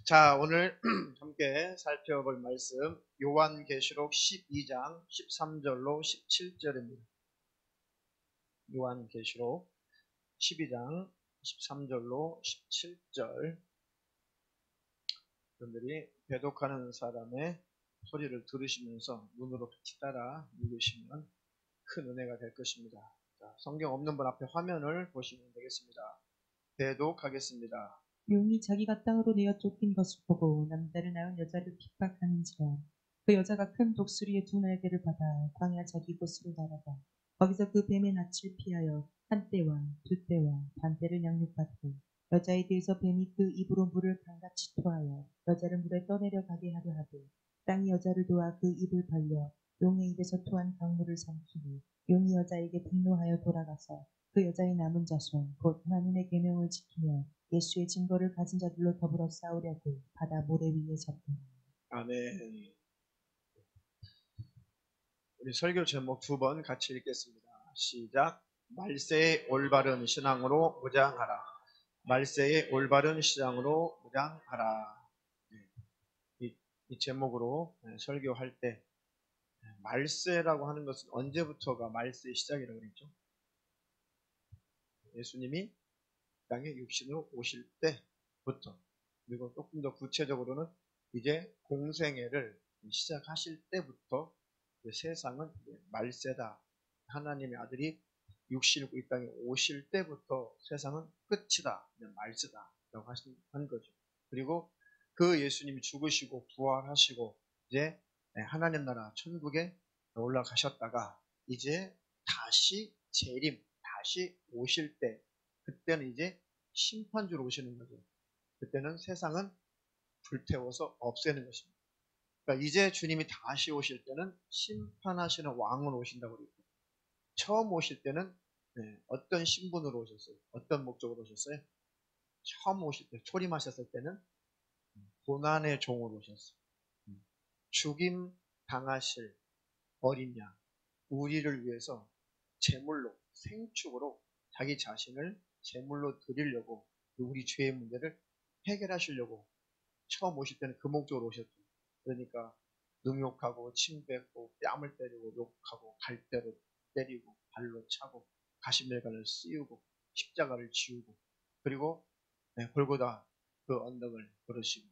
자, 오늘 함께 살펴볼 말씀 요한계시록 12장 13절로 17절입니다. 요한계시록 12장 13절로 17절. 여러분들이 배독하는 사람의 소리를 들으시면서 눈으로 같이 따라 읽으시면 큰 은혜가 될 것입니다. 자, 성경 없는 분 앞에 화면을 보시면 되겠습니다. 배독하겠습니다. 용이 자기가 땅으로 내어 쫓긴 것을 보고 남자를 낳은 여자를 핍박하는지라. 그 여자가 큰 독수리의 두 날개를 받아 광야 자기 곳으로 날아가 거기서 그 뱀의 낯을 피하여 한 때와 두 때와 반 때를 양육받고 여자에 대해서 뱀이 그 입으로 물을 강같이 토하여 여자를 물에 떠내려 가게 하려 하되 땅이 여자를 도와 그 입을 벌려 용의 입에서 토한 강물을 삼키니 용이 여자에게 분노하여 돌아가서 그 여자의 남은 자손 곧 하나님의 계명을 지키며 예수의 증거를 가진 자들로 더불어 싸우려고 바다 모래 위에 섰더라. 아멘. 우리 설교 제목 두 번 같이 읽겠습니다. 시작. 말세의 올바른 신앙으로 무장하라. 말세의 올바른 신앙으로 무장하라. 이 제목으로 설교할 때 말세라고 하는 것은 언제부터가 말세의 시작이라고 그랬죠? 예수님이 땅에 육신으로 오실 때부터, 그리고 조금 더 구체적으로는 이제 공생애를 시작하실 때부터 세상은 말세다. 하나님의 아들이 육신을 입고 이 땅에 오실 때부터 세상은 끝이다. 말세다. 라고 하는 거죠. 그리고 그 예수님이 죽으시고 부활하시고 이제 하나님 나라 천국에 올라가셨다가 이제 다시 재림, 다시 오실 때, 그때는 이제 심판주로 오시는 거죠. 그때는 세상은 불태워서 없애는 것입니다. 그러니까 이제 주님이 다시 오실 때는 심판하시는 왕으로 오신다고 그랬고, 처음 오실 때는 어떤 신분으로 오셨어요? 어떤 목적으로 오셨어요? 처음 오실 때, 초림하셨을 때는 고난의 종으로 오셨어요. 죽임 당하실 어린 양, 우리를 위해서 제물로, 생축으로 자기 자신을 제물로 드리려고 우리 죄의 문제를 해결하시려고 처음 오실 때는 그 목적으로 오셨죠. 그러니까 능욕하고 침 뱉고 뺨을 때리고 욕하고 갈대로 때리고 발로 차고 가시멜간을 씌우고 십자가를 지우고 그리고 골고다 그 언덕을 걸으시고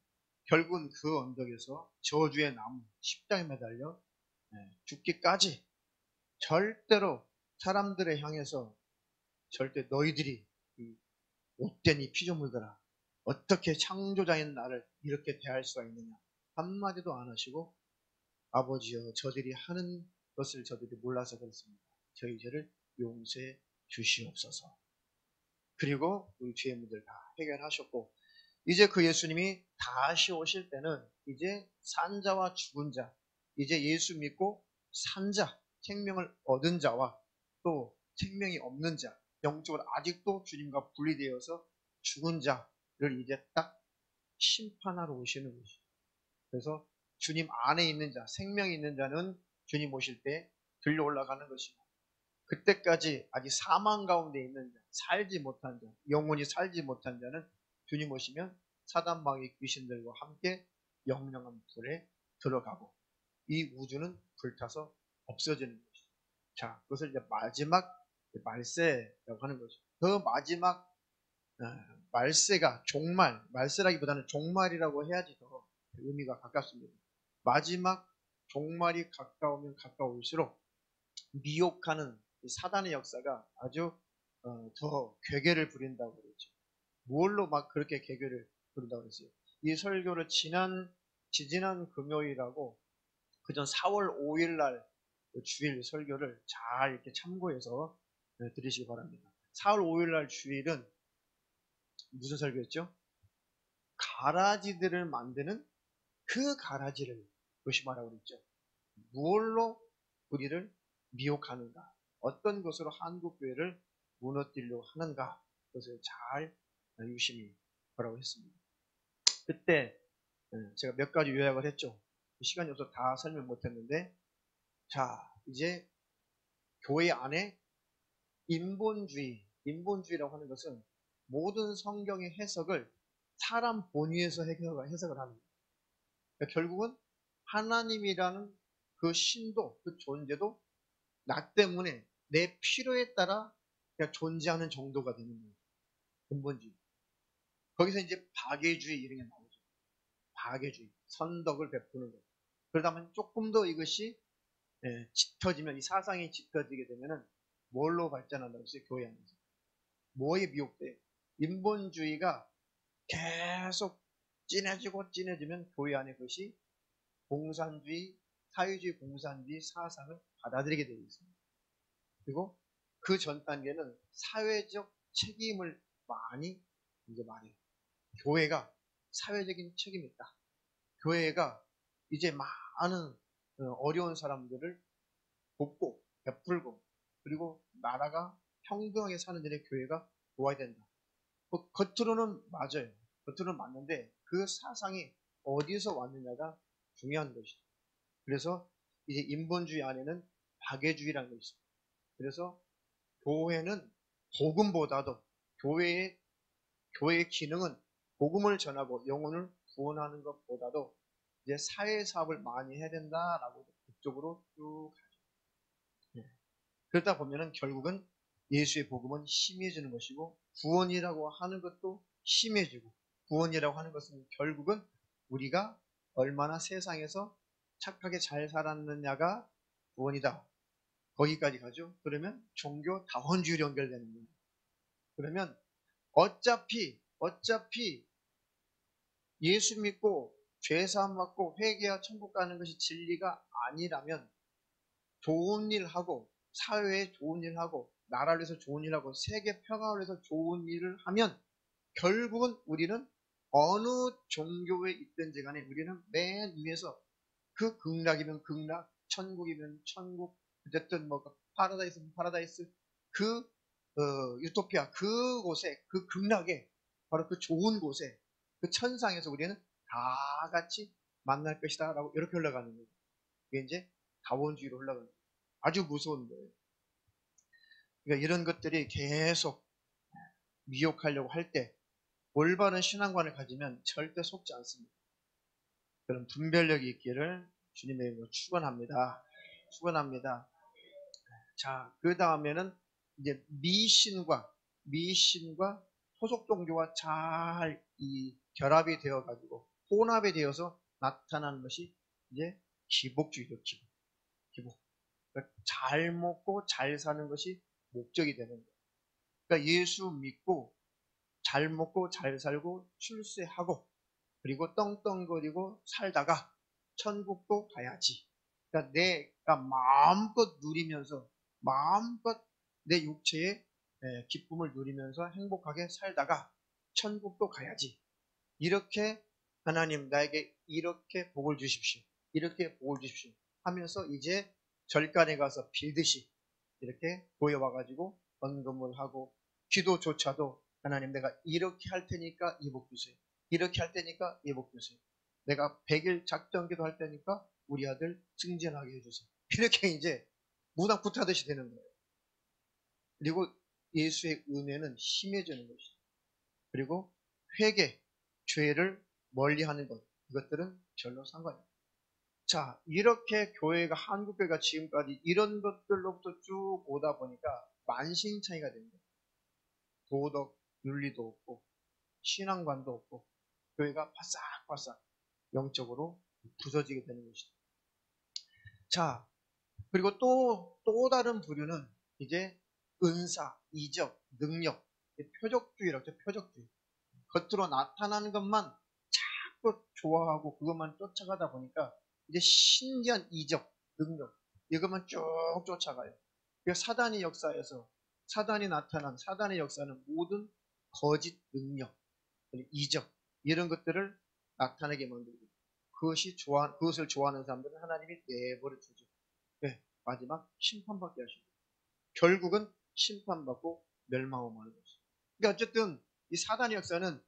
결국은 그 언덕에서 저주의 나무 십자가에 매달려 죽기까지 절대로 사람들을 향해서 절대 너희들이 이 못된 이 피조물들아 어떻게 창조자인 나를 이렇게 대할 수가 있느냐 한마디도 안 하시고 아버지여 저들이 하는 것을 저들이 몰라서 그렇습니다. 저희 죄를 용서해 주시옵소서. 그리고 우리 죄의 문제를 다 해결하셨고 이제 그 예수님이 다시 오실 때는 이제 산자와 죽은 자, 이제 예수 믿고 산자, 생명을 얻은 자와 또 생명이 없는 자, 영적으로 아직도 주님과 분리되어서 죽은 자를 이제 딱 심판하러 오시는 것이죠. 그래서 주님 안에 있는 자, 생명이 있는 자는 주님 오실 때 들려 올라가는 것이고 그때까지 아직 사망 가운데 있는 자, 살지 못한 자, 영원히 살지 못한 자는 주님 오시면 사단마귀 귀신들과 함께 영영한 불에 들어가고 이 우주는 불타서 없어지는 것이죠. 자, 그것을 이제 마지막 말세라고 하는 거죠. 그 마지막 말세가 종말, 말세라기보다는 종말이라고 해야지 더 의미가 가깝습니다. 마지막 종말이 가까우면 가까울수록 미혹하는 사단의 역사가 아주 더 괴계를 부린다고 그랬죠. 뭘로 막 그렇게 괴계를 부린다고 그랬어요. 이 설교를 지지난 금요일하고 그전 4월 5일 날 주일 설교를 잘 이렇게 참고해서 들으시기 바랍니다. 4월 5일 날 주일은 무슨 설교였죠? 가라지들을 만드는 그 가라지를 조심하라고 그랬죠. 무엇로 우리를 미혹하는가? 어떤 것으로 한국교회를 무너뜨리려고 하는가? 그것을 잘 유심히 보라고 했습니다. 그때 제가 몇 가지 요약을 했죠. 시간이 없어서 다 설명 못했는데 자 이제 교회 안에 인본주의라고 하는 것은 모든 성경의 해석을 사람 본위에서 해석을 하는 거예요. 그러니까 결국은 하나님이라는 그 신도, 그 존재도 나 때문에 내 필요에 따라 그냥 존재하는 정도가 되는 거예요. 근본주의. 거기서 이제 박애주의 이런 게 나오죠. 박애주의. 선덕을 베푸는 것. 그러다 보면 조금 더 이것이 짙어지면, 이 사상이 짙어지게 되면은 뭘로 발전한다고 했어요? 교회 안에서. 뭐에 미혹돼요? 인본주의가 계속 진해지면 교회 안에 그것이 공산주의, 사회주의 공산주의 사상을 받아들이게 되어 있습니다. 그리고 그 전 단계는 사회적 책임을 많이 이제 말해요. 교회가 사회적인 책임이 있다. 교회가 이제 많은 어려운 사람들을 돕고 베풀고 그리고 나라가 평등하게 사는 일에 교회가 도와야 된다. 뭐 겉으로는 맞아요. 겉으로는 맞는데 그 사상이 어디서 왔느냐가 중요한 것이죠. 그래서 이제 인본주의 안에는 박애주의라는 것이 있습니다. 그래서 교회는 복음보다도 교회의 기능은 복음을 전하고 영혼을 구원하는 것보다도 이제 사회 사업을 많이 해야 된다라고 그쪽으로 쭉 가죠. 예. 그러다 보면은 결국은 예수의 복음은 심해지는 것이고 구원이라고 하는 것도 심해지고 구원이라고 하는 것은 결국은 우리가 얼마나 세상에서 착하게 잘 살았느냐가 구원이다. 거기까지 가죠. 그러면 종교 다원주의로 연결되는 거예요. 그러면 어차피 예수 믿고 죄사함 받고 회개와 천국 가는 것이 진리가 아니라면 좋은 일 하고 사회에 좋은 일 하고 나라를 위해서 좋은 일 하고 세계 평화를 위해서 좋은 일을 하면 결국은 우리는 어느 종교에 있든지 간에 우리는 맨 위에서 그 극락이면 극락, 천국이면 천국, 어쨌든 뭐 파라다이스면 파라다이스, 그 유토피아 그곳에 그 극락에 바로 그 좋은 곳에 그 천상에서 우리는 다 같이 만날 것이다라고 이렇게 흘러가는 거예요. 이게 이제 다원주의로 흘러가는 거예요. 아주 무서운 거예요. 그러니까 이런 것들이 계속 미혹하려고 할 때 올바른 신앙관을 가지면 절대 속지 않습니다. 그런 분별력이 있기를 주님의 이름으로 축원합니다. 축원합니다. 자, 그 다음에는 이제 미신과 토속 종교와 잘 이 결합이 되어 가지고 혼합이 되어서 나타나는 것이 이제 기복주의죠. 기복. 그러니까 잘 먹고 잘 사는 것이 목적이 되는 거예요. 그러니까 예수 믿고 잘 먹고 잘 살고 출세하고 그리고 떵떵거리고 살다가 천국도 가야지. 그러니까 내가 마음껏 누리면서 마음껏 내 육체의 기쁨을 누리면서 행복하게 살다가 천국도 가야지. 이렇게 하나님 나에게 이렇게 복을 주십시오. 이렇게 복을 주십시오. 하면서 이제 절간에 가서 빌듯이 이렇게 모여와가지고 헌금을 하고 기도조차도 하나님 내가 이렇게 할 테니까 이 복 주세요. 이렇게 할 테니까 이 복 주세요. 내가 100일 작정기도 할 테니까 우리 아들 승진하게 해주세요. 이렇게 이제 무당 굿하듯이 되는 거예요. 그리고 예수의 은혜는 심해지는 것이죠. 그리고 회개, 죄를 멀리하는 것, 이것들은 별로 상관이 없어요. 자, 이렇게 교회가 한국교회가 지금까지 이런 것들로부터 쭉 오다 보니까 만신창이가 된 거예요. 도덕, 윤리도 없고 신앙관도 없고 교회가 바싹바싹 영적으로 부서지게 되는 것이죠. 자, 그리고 또 다른 부류는 이제 은사, 이적, 능력, 표적주의라고 하죠. 표적주의. 겉으로 나타나는 것만 자꾸 좋아하고 그것만 쫓아가다 보니까 이제 신기한 이적, 능력 이것만 쭉 쫓아가요. 그러니까 사단의 역사에서 사단이 나타난 사단의 역사는 모든 거짓 능력, 이적 이런 것들을 나타내게 만들고 그것을 좋아하는 사람들은 하나님이 내버려 두죠. 네, 마지막 심판받게 하십니다. 결국은 심판받고 멸망하고 마는 것이죠. 그러니까 어쨌든 이 사단의 역사는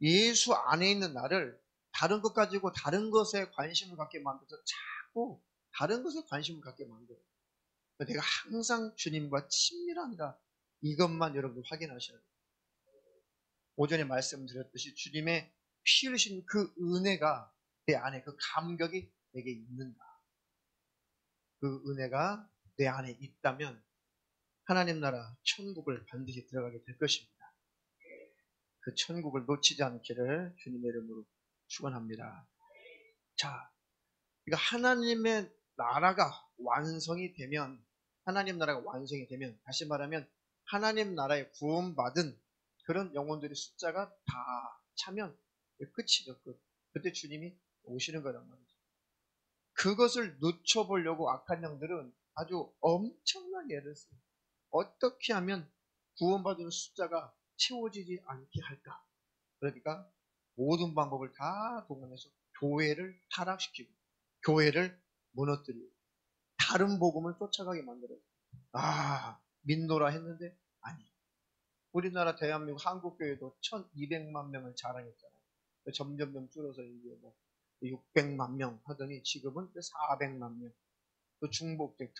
예수 안에 있는 나를 다른 것 가지고 다른 것에 관심을 갖게 만들어서 자꾸 다른 것에 관심을 갖게 만들어요. 내가 항상 주님과 친밀한가 이것만 여러분 확인하셔야 돼요. 오전에 말씀드렸듯이 주님의 피 흘리신 그 은혜가 내 안에, 그 감격이 내게 있는가? 그 은혜가 내 안에 있다면 하나님 나라 천국을 반드시 들어가게 될 것입니다. 그 천국을 놓치지 않기를 주님의 이름으로 축원합니다. 자, 그러니까 하나님의 나라가 완성이 되면, 하나님 나라가 완성이 되면, 다시 말하면 하나님 나라에 구원받은 그런 영혼들의 숫자가 다 차면 끝이죠. 끝. 그때 주님이 오시는 거란 말이죠. 그것을 늦춰보려고 악한 영들은 아주 엄청나게 애를 써요. 어떻게 하면 구원받은 숫자가 채워지지 않게 할까? 그러니까 모든 방법을 다 동원해서 교회를 타락시키고 교회를 무너뜨리고 다른 복음을 쫓아가게 만들어요. 믿노라 했는데 아니. 우리나라 대한민국 한국교회도 1200만 명을 자랑했잖아요. 점점 줄어서 이제 뭐 600만 명 하더니 지금은 400만 명. 또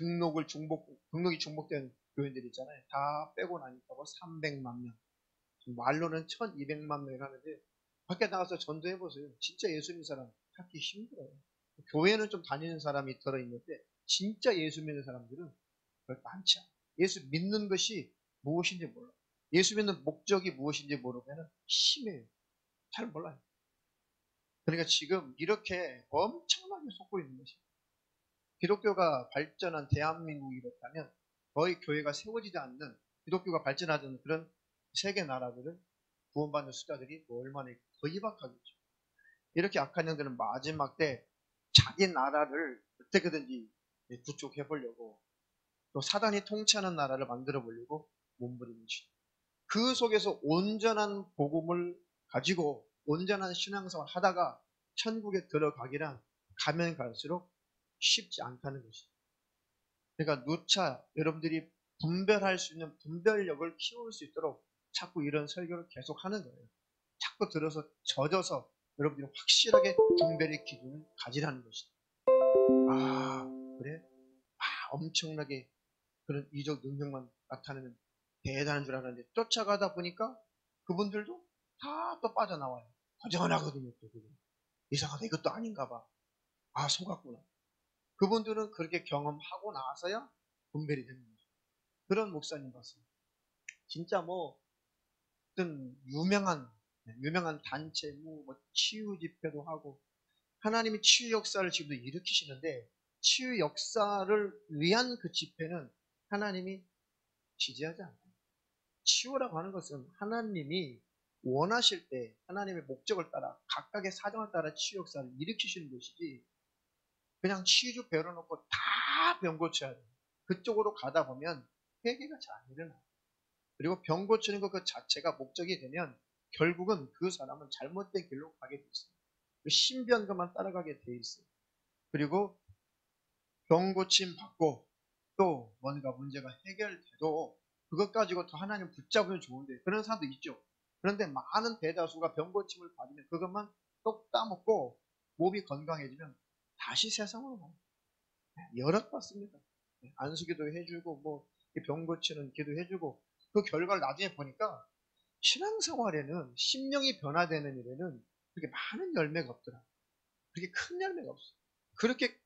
등록이 중복된 교회들 있잖아요. 다 빼고 나니까 뭐 300만 명. 말로는 1200만 명이 하는데 밖에 나가서 전도해보세요. 진짜 예수 믿는 사람 찾기 힘들어요. 교회는 좀 다니는 사람이 들어있는데 진짜 예수 믿는 사람들은 그렇게 많지 않아요. 예수 믿는 것이 무엇인지 몰라요. 예수 믿는 목적이 무엇인지 모르면 심해요. 잘 몰라요. 그러니까 지금 이렇게 엄청나게 속고 있는 것이에요. 기독교가 발전한 대한민국이 이렇다면 거의 교회가 세워지지 않는, 기독교가 발전하지 않는 그런 세계 나라들은 구원받는 숫자들이 얼마나 거의박하겠죠. 이렇게 악한 영들은 마지막 때 자기 나라를 어떻게든지 구축해 보려고, 또 사단이 통치하는 나라를 만들어 보려고 몸부림을 치죠. 그 속에서 온전한 복음을 가지고 온전한 신앙생활을 하다가 천국에 들어가기란 가면 갈수록 쉽지 않다는 것이죠. 그러니까 누차 여러분들이 분별할 수 있는 분별력을 키울 수 있도록 자꾸 이런 설교를 계속 하는 거예요. 자꾸 들어서 젖어서 여러분들이 확실하게 분별의 기준을 가지라는 것이죠. 그래? 엄청나게 그런 이적 능력만 나타내는 대단한 줄 알았는데 쫓아가다 보니까 그분들도 다 또 빠져나와요. 허전하거든요. 또 그게. 이상하다. 이것도 아닌가 봐. 속았구나. 그분들은 그렇게 경험하고 나서야 분별이 되는 거죠. 그런 목사님 봤습니다. 진짜 뭐 어떤 유명한 단체 뭐 치유 집회도 하고 하나님이 치유 역사를 지금도 일으키시는데 치유 역사를 위한 그 집회는 하나님이 지지하지 않아요. 치유라고 하는 것은 하나님이 원하실 때 하나님의 목적을 따라 각각의 사정을 따라 치유 역사를 일으키시는 것이지 그냥 치유 배워놓고 다 병 고쳐야 돼요. 그쪽으로 가다 보면 회개가 잘 안 일어나요. 그리고 병 고치는 것 그 자체가 목적이 되면 결국은 그 사람은 잘못된 길로 가게 돼 있어요. 신변가만 따라가게 돼 있어요. 그리고 병 고침 받고 또 뭔가 문제가 해결돼도 그것 가지고 더 하나님 붙잡으면 좋은데 그런 사람도 있죠. 그런데 많은 대다수가 병 고침을 받으면 그것만 똑 따먹고 몸이 건강해지면 다시 세상으로 가요. 열악받습니다. 안수기도 해주고 뭐 병 고치는 기도해주고 그 결과를 나중에 보니까 신앙생활에는 심령이 변화되는 일에는 그렇게 많은 열매가 없더라. 그렇게 큰 열매가 없어. 그렇게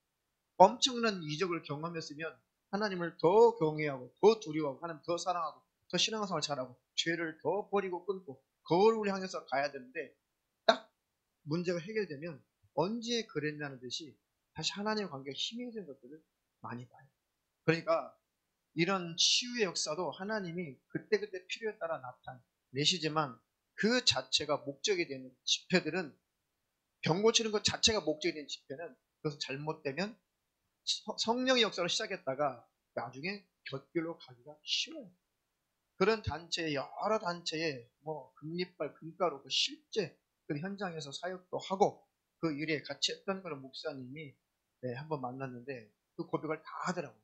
엄청난 이적을 경험했으면 하나님을 더 경외하고 더 두려워하고 하나님 더 사랑하고 더 신앙생활 잘하고 죄를 더 버리고 끊고 거울을 향해서 가야 되는데 딱 문제가 해결되면 언제 그랬냐는 듯이 다시 하나님의 관계가 희미해진 것들을 많이 봐요. 그러니까 이런 치유의 역사도 하나님이 그때그때 필요에 따라 나타내시지만 그 자체가 목적이 되는 집회들은 병 고치는 것 자체가 목적이 되는 집회는 그것은 잘못되면 성령의 역사로 시작했다가 나중에 곁길로 가기가 쉬워요. 그런 단체에 여러 단체에 뭐 금리빨 금가루 그 실제 그 현장에서 사역도 하고 그 일에 같이 했던 그런 목사님이 한번 만났는데 그 고백을 다 하더라고요.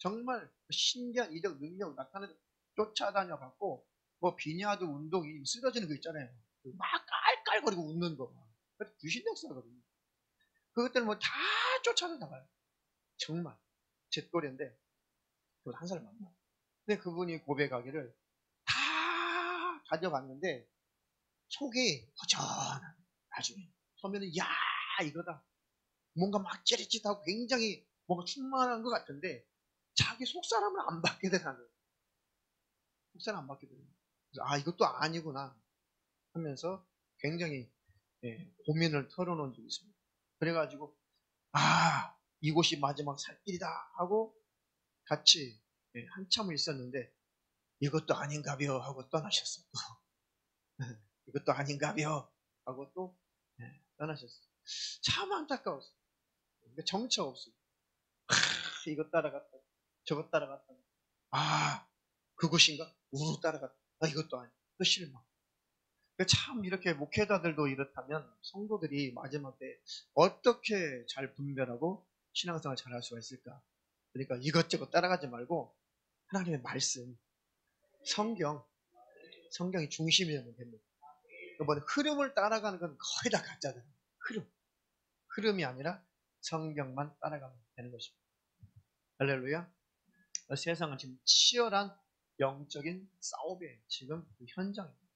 정말 신기한 이적 능력 나타내는 쫓아다녀 갖고 뭐 비냐드 운동이 쓰러지는 거 있잖아요. 막 깔깔거리고 웃는 거. 귀신 역사거든요. 그것들 뭐 다 쫓아다녀가요. 정말 제 또래인데 그분 한 살 많나. 근데 그분이 고백하기를 다 가져갔는데 속이 허전한, 나중에 처음에는 야 이거다, 뭔가 막 찌릿찌릿하고 굉장히 뭔가 충만한 것 같은데 자기 속사람을 안 받게 되는 거예요. 속사람 안 받게 되는 거예요. 그래서 아 이것도 아니구나 하면서 굉장히 고민을 털어놓은 적이 있습니다. 그래가지고 아 이곳이 마지막 살 길이다 하고 같이 한참을 있었는데 이것도 아닌가벼 하고 떠나셨어요. 이것도 아닌가벼 하고 또 떠나셨어요. 참 안타까웠어요. 정처 없어요. 이것 따라갔다 저것 따라갔다 아 그곳인가? 우르르 따라갔다 아 이것도 아니야. 또 실망. 참 이렇게 목회자들도 이렇다면 성도들이 마지막 때 어떻게 잘 분별하고 신앙생활 잘할 수가 있을까? 그러니까 이것저것 따라가지 말고 하나님의 말씀, 성경이 중심이 되면 됩니다. 이번 흐름을 따라가는 건 거의 다 가짜잖아요. 흐름이 아니라 성경만 따라가면 되는 것입니다. 할렐루야. 세상은 지금 치열한 영적인 싸움에 지금 그 현장입니다.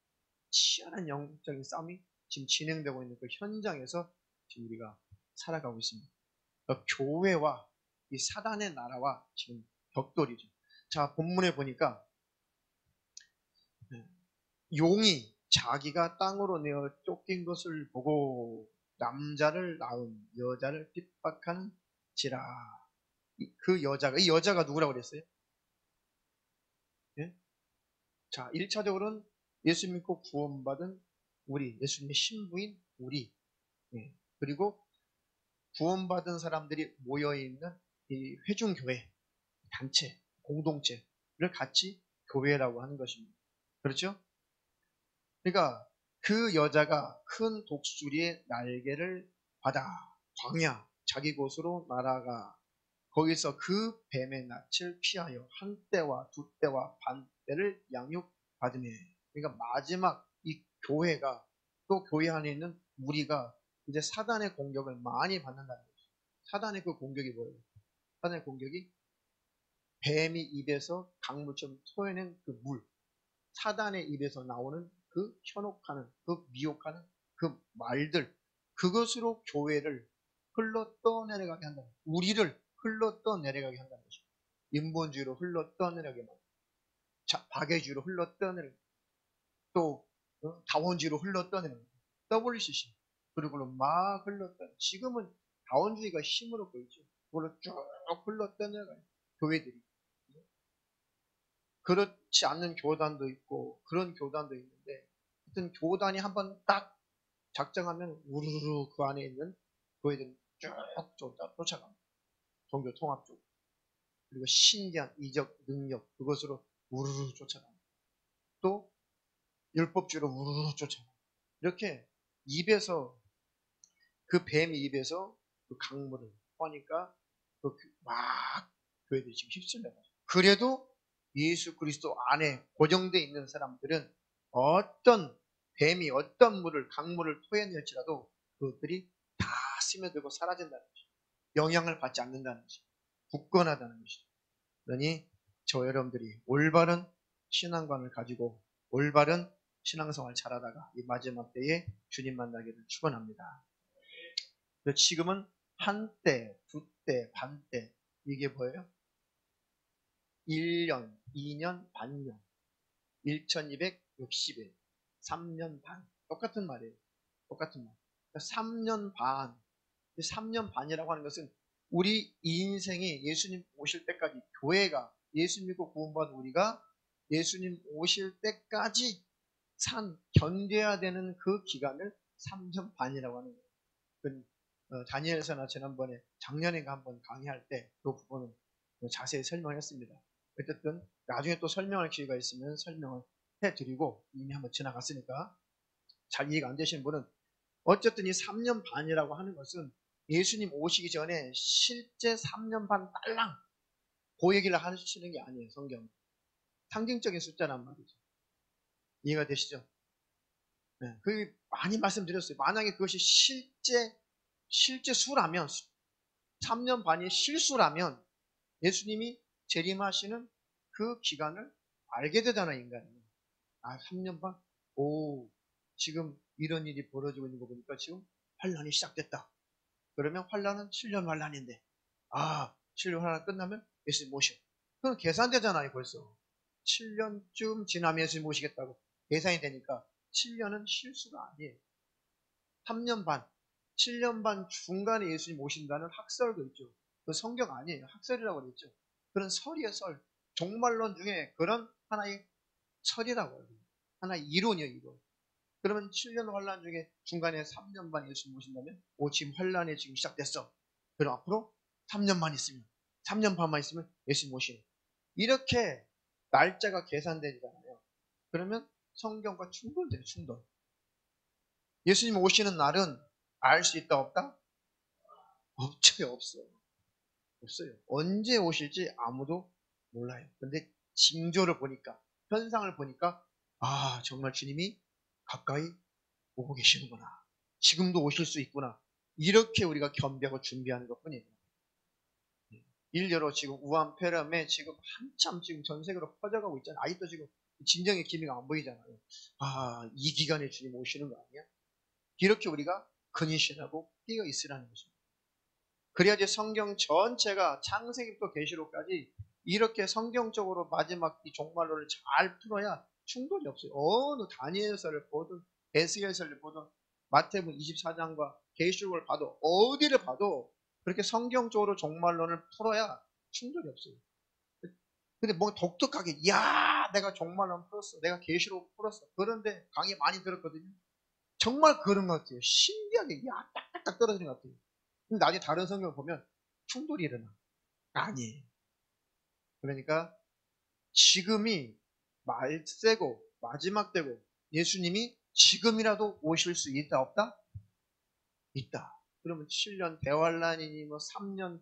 치열한 영적인 싸움이 지금 진행되고 있는 그 현장에서 지금 우리가 살아가고 있습니다. 교회와 이 사단의 나라와 지금 격돌이죠. 자, 본문에 보니까 용이 자기가 땅으로 내어 쫓긴 것을 보고 남자를 낳은 여자를 핍박하는지라. 이 여자가 누구라고 그랬어요? 예? 자, 1차적으로는 예수 믿고 구원받은 우리, 예수님의 신부인 우리, 그리고 구원받은 사람들이 모여있는 이 회중교회, 단체, 공동체를 같이 교회라고 하는 것입니다. 그렇죠? 그러니까 그 여자가 큰 독수리의 날개를 받아 광야, 자기 곳으로 날아가 거기서 그 뱀의 낯을 피하여 한 때와 두 때와 반 때를 양육받으며. 그러니까 마지막 이 교회가 또 교회 안에 있는 우리가 이제 사단의 공격을 많이 받는다는 거죠. 사단의 그 공격이 뭐예요? 사단의 공격이 뱀이 입에서 강물처럼 토해낸 그 물, 사단의 입에서 나오는 그 현혹하는, 그 미혹하는 그 말들, 그것으로 교회를 흘러 떠내려가게 한다. 우리를 흘러 떠내려가게 한다는 것입니다. 인본주의로 흘러 떠내려가게 만든다. 박애주의로 흘러 떠내려가게, 또 다원주의로 흘러 떠내려가게, WCC 그리고 막 흘러 떠내. 지금은 다원주의가 힘으로 보이죠. 그걸로 쭉 흘러 떠내려가요. 교회들이. 그렇지 않는 교단도 있고 그런 교단도 있는데, 하여튼 교단이 한번 딱 작정하면 우르르 그 안에 있는 교회들은 쭉 쫓아갑니다. 종교 통합 쪽. 그리고 신기한 이적 능력, 그것으로 우르르 쫓아갑니다. 또 율법주의로 우르르 쫓아갑니다. 이렇게 입에서, 그 뱀의 입에서 그 강물을 퍼니까 막 교회들이 지금 휩쓸려가죠. 그래도 예수 그리스도 안에 고정되어 있는 사람들은 어떤 뱀이 어떤 강물을 토해낼지라도 그것들이 다 스며들고 사라진다는 것이죠. 영향을 받지 않는다는 것이죠. 굳건하다는 것이죠. 그러니 저 여러분들이 올바른 신앙관을 가지고 올바른 신앙생활 잘하다가 이 마지막 때에 주님 만나기를 축원합니다. 지금은 한때, 두때, 반때, 이게 뭐예요? 1년, 2년, 반년, 1260일, 3년 반. 똑같은 말이에요. 똑같은 말. 3년 반. 3년 반이라고 하는 것은 우리 인생이 예수님 오실 때까지, 교회가 예수 믿고 구원받은 우리가 예수님 오실 때까지 견뎌야 되는 그 기간을 3년 반이라고 하는 거예요. 다니엘서나 지난번에 작년인가 한번 강의할 때 그 부분은 자세히 설명했습니다. 어쨌든 나중에 또 설명할 기회가 있으면 설명을 해드리고, 이미 한번 지나갔으니까 잘 이해가 안 되시는 분은, 어쨌든 이 3년 반이라고 하는 것은 예수님 오시기 전에 실제 3년 반 딸랑 그 얘기를 하시는 게 아니에요. 성경 상징적인 숫자란 말이죠. 이해가 되시죠? 네, 그 많이 말씀드렸어요. 만약에 그것이 실제 수라면, 3년 반이 실수라면 예수님이 재림하시는 그 기간을 알게 되잖아요, 인간이. 아, 3년 반? 오, 지금 이런 일이 벌어지고 있는 거 보니까 지금 환란이 시작됐다. 그러면 환란은 7년 환란인데 7년 환란 끝나면 예수님 모셔. 그건 계산되잖아요. 벌써 7년쯤 지나면 예수님 모시겠다고 계산이 되니까 7년은 실수가 아니에요. 3년 반, 7년 반 중간에 예수님 오신다는 학설도 있죠. 그 성경 아니에요. 학설이라고 그랬죠. 그런 설이에요, 설. 종말론 중에 그런 하나의 설이라고 해요. 하나의 이론이에요, 이론. 그러면 7년 환란 중에 중간에 3년 반 예수님 오신다면 지금 환란이 지금 시작됐어. 그럼 앞으로 3년 반 있으면 3년 반만 있으면 예수님 오시는 이렇게 날짜가 계산되잖아요. 그러면 성경과 충돌돼요. 충돌. 예수님 오시는 날은 알 수 있다 없다? 없죠. 없어요. 없어요. 언제 오실지 아무도 몰라요. 근데 징조를 보니까 현상을 보니까 정말 주님이 가까이 오고 계시는구나. 지금도 오실 수 있구나. 이렇게 우리가 겸비하고 준비하는 것뿐이에요. 일례로 지금 우한폐렴에 지금 한참 지금 전 세계로 퍼져가고 있잖아요. 아직도 지금 진정의 기미가 안 보이잖아요. 이 기간에 주님 오시는 거 아니야? 이렇게 우리가 근신하고 뛰어 있으라는 것입니다. 그래야지 성경 전체가 창세기부터 계시록까지 이렇게 성경적으로 마지막 이 종말론을 잘 풀어야 충돌이 없어요. 어느 다니엘서를 보든 에스겔서를 보든 마태복음 24장과 계시록을 봐도 어디를 봐도 그렇게 성경적으로 종말론을 풀어야 충돌이 없어요. 근데 뭔가 독특하게 내가 종말론 풀었어. 내가 계시록 풀었어. 그런데 강의 많이 들었거든요. 정말 그런 것 같아요. 신기하게 딱딱딱 떨어지는 것 같아요. 근데 나중에 다른 성경을 보면 충돌이 일어나. 아니에요. 그러니까 지금이 말세고 마지막 때고 예수님이 지금이라도 오실 수 있다 없다? 있다. 그러면 7년 대환란이니 뭐 3년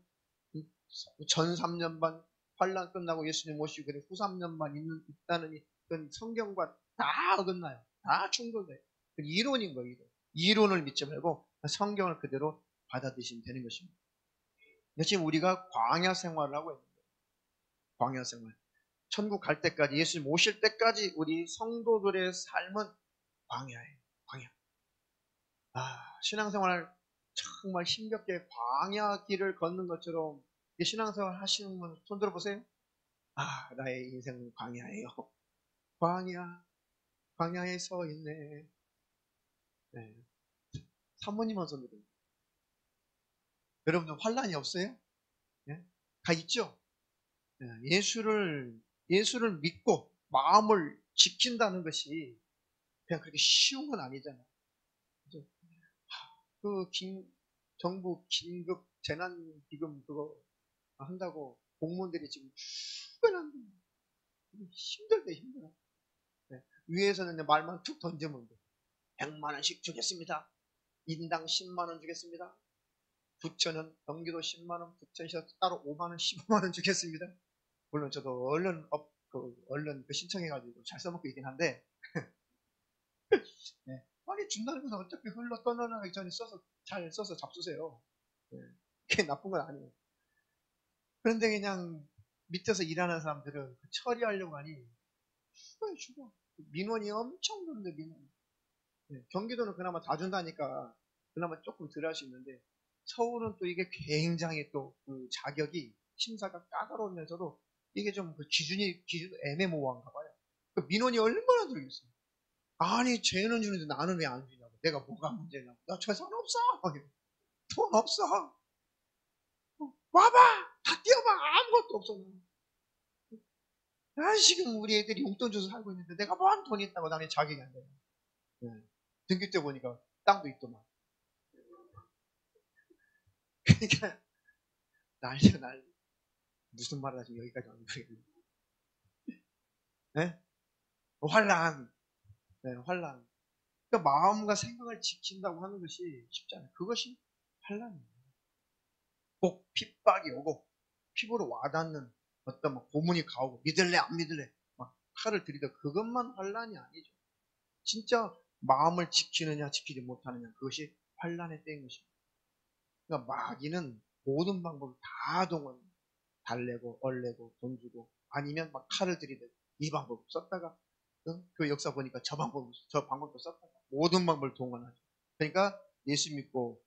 전 3년 반 환란 끝나고 예수님 오시고 그래 후 3년 반 있다는 그건 성경과 다 어긋나요. 다 충돌돼요. 이론인 거예요. 이론을 믿지 말고 성경을 그대로 받아들이시면 되는 것입니다. 지금 우리가 광야 생활을 하고 있는 거예요. 광야 생활. 천국 갈 때까지 예수님 오실 때까지 우리 성도들의 삶은 광야예요. 광야. 신앙생활 정말 힘겹게 광야 길을 걷는 것처럼 신앙생활 하시는 분 손 들어보세요. 나의 인생은 광야예요. 광야, 광야에 서 있네. 네. 사모님은 손 들어요. 여러분들 환란이 없어요? 네? 다 있죠? 네. 예수를 믿고 마음을 지킨다는 것이 그냥 그렇게 쉬운 건 아니잖아요. 그죠? 정부 긴급 재난기금 그거 한다고 공무원들이 지금 출근한다. 힘들대, 힘들어. 네. 위에서는 말만 툭 던지면 돼. 100만 원씩 주겠습니다. 인당 10만 원 주겠습니다. 부처는 경기도 10만 원, 부처에서 따로 5만 원, 15만 원 주겠습니다. 물론 저도 얼른 신청해가지고 잘 써먹고 있긴 한데, 네. 아니, 준다는 것은 어차피 흘러 떠나가기 전에 잘 써서 잡수세요. 네. 그게 나쁜 건 아니에요. 그런데 그냥 밑에서 일하는 사람들은 처리하려고 하니, 죽어. 민원이 엄청 많은데, 민원. 네. 경기도는 그나마 다 준다니까, 그나마 조금 덜 할 수 있는데, 서울은 또 이게 굉장히 또 그 자격이, 심사가 까다로우면서도 이게 좀 그 기준 애매모호한가 봐요. 그 민원이 얼마나 들겠어요. 아니, 쟤는 주는데 나는 왜 안 주냐고. 내가 뭐가 문제냐고. 나 재산 없어. 돈 없어. 와봐. 다 뛰어봐. 아무것도 없어. 지금 우리 애들이 용돈 줘서 살고 있는데 내가 뭐한 돈이 있다고 나는 자격이 안 돼. 네. 등기 때 보니까 땅도 있더만. 그러니까 난리야 난리. 무슨 말을 하시면 여기까지 왔는 거예요. 네? 환란. 네, 환란. 그러니까 마음과 생각을 지킨다고 하는 것이 쉽지 않아요. 그것이 환란이에요. 꼭 핍박이 오고 피부로 와닿는 어떤 뭐 고문이 가오고 믿을래 안 믿을래 막 칼을 들이다 그것만 환란이 아니죠. 진짜 마음을 지키느냐 지키지 못하느냐 그것이 환란의 때인 것입니다. 그러니까 마귀는 모든 방법을 다 동원 달래고 얼래고 돈 주고 아니면 막 칼을 들이대 이 방법 썼다가 응? 그 역사 보니까 저 방법도 썼다. 모든 방법을 동원하죠. 그러니까 예수 믿고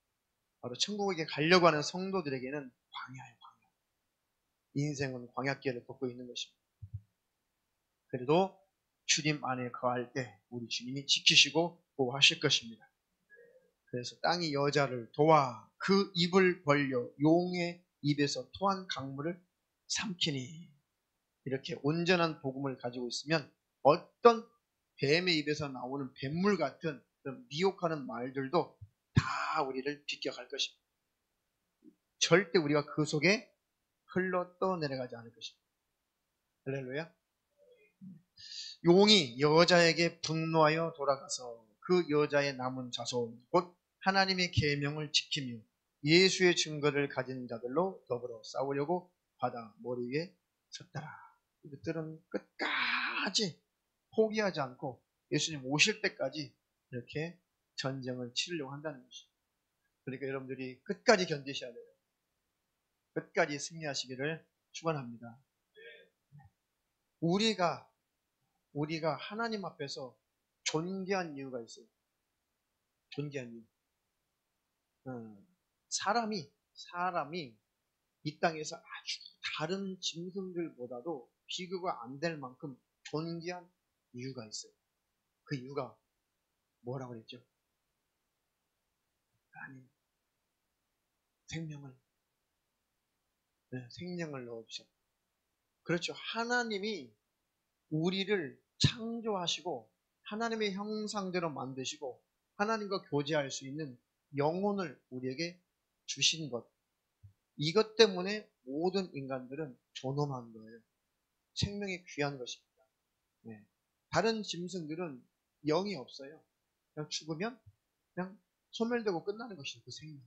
바로 천국에 가려고 하는 성도들에게는 광야예요, 광야. 인생은 광야길을 걷고 있는 것입니다. 그래도 주님 안에 거할 때 우리 주님이 지키시고 보호하실 것입니다. 그래서 땅이 여자를 도와 그 입을 벌려 용의 입에서 토한 강물을 삼키니, 이렇게 온전한 복음을 가지고 있으면 어떤 뱀의 입에서 나오는 뱀물 같은 그런 미혹하는 말들도 다 우리를 비껴갈 것입니다. 절대 우리가 그 속에 흘러 떠내려가지 않을 것입니다. 할렐루야. 용이 여자에게 분노하여 돌아가서 그 여자의 남은 자손 곧 하나님의 계명을 지키며 예수의 증거를 가진 자들로 더불어 싸우려고 바다 머리 위에 섰더라. 이것들은 끝까지 포기하지 않고 예수님 오실 때까지 이렇게 전쟁을 치르려고 한다는 것입니다. 그러니까 여러분들이 끝까지 견디셔야 돼요. 끝까지 승리하시기를 축원합니다. 우리가 하나님 앞에서 존귀한 이유가 있어요. 존귀한 이유. 사람이 이 땅에서 아주 다른 짐승들보다도 비교가 안 될 만큼 존귀한 이유가 있어요. 그 이유가 뭐라고 그랬죠? 하나님 생명을 넣어주셨다. 그렇죠. 하나님이 우리를 창조하시고 하나님의 형상대로 만드시고 하나님과 교제할 수 있는 영혼을 우리에게 주신 것. 이것 때문에 모든 인간들은 존엄한 거예요. 생명이 귀한 것입니다. 네. 다른 짐승들은 영이 없어요. 그냥 죽으면 그냥 소멸되고 끝나는 것이죠. 그 생명.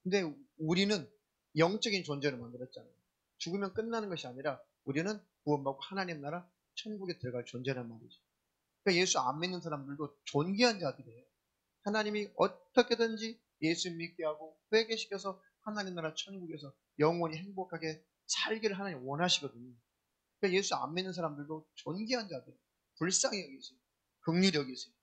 근데 우리는 영적인 존재로 만들었잖아요. 죽으면 끝나는 것이 아니라 우리는 구원받고 하나님 나라 천국에 들어갈 존재란 말이죠. 그러니까 예수 안 믿는 사람들도 존귀한 자들이에요. 하나님이 어떻게든지 예수 믿게 하고 회개시켜서 하나님 나라 천국에서 영원히 행복하게 살기를 하나님 원하시거든요. 그러니까 예수 안 믿는 사람들도 존귀한 자들, 불쌍히 여기세요. 긍휼히 여기세요.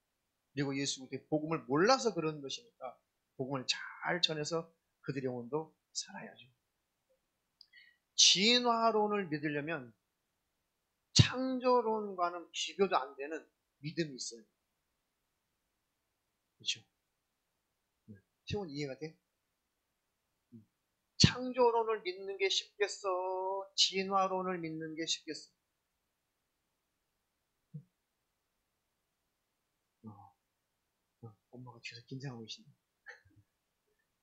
그리고 예수 그리스도의 복음을 몰라서 그러는 것이니까 복음을 잘 전해서 그들의 영혼도 살아야죠. 진화론을 믿으려면 창조론과는 비교도 안 되는 믿음이 있어요. 그렇죠? 시원 이해가 돼? 창조론을 믿는 게 쉽겠어? 진화론을 믿는 게 쉽겠어? 엄마가 뒤에서 긴장하고 계신데.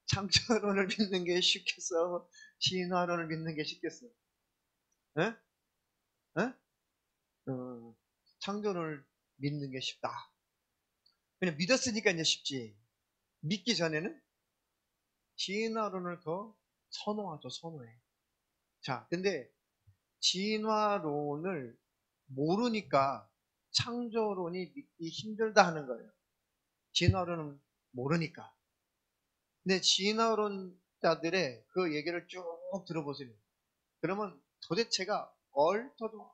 창조론을 믿는 게 쉽겠어? 진화론을 믿는 게 쉽겠어? 에? 에? 창조론을 믿는 게 쉽다. 그냥 믿었으니까 이제 쉽지. 믿기 전에는 진화론을 더 선호하죠, 선호해. 자, 근데 진화론을 모르니까 창조론이 믿기 힘들다 하는 거예요. 진화론은 모르니까. 근데 진화론자들의 그 얘기를 쭉 들어보세요. 그러면 도대체가 얼터도,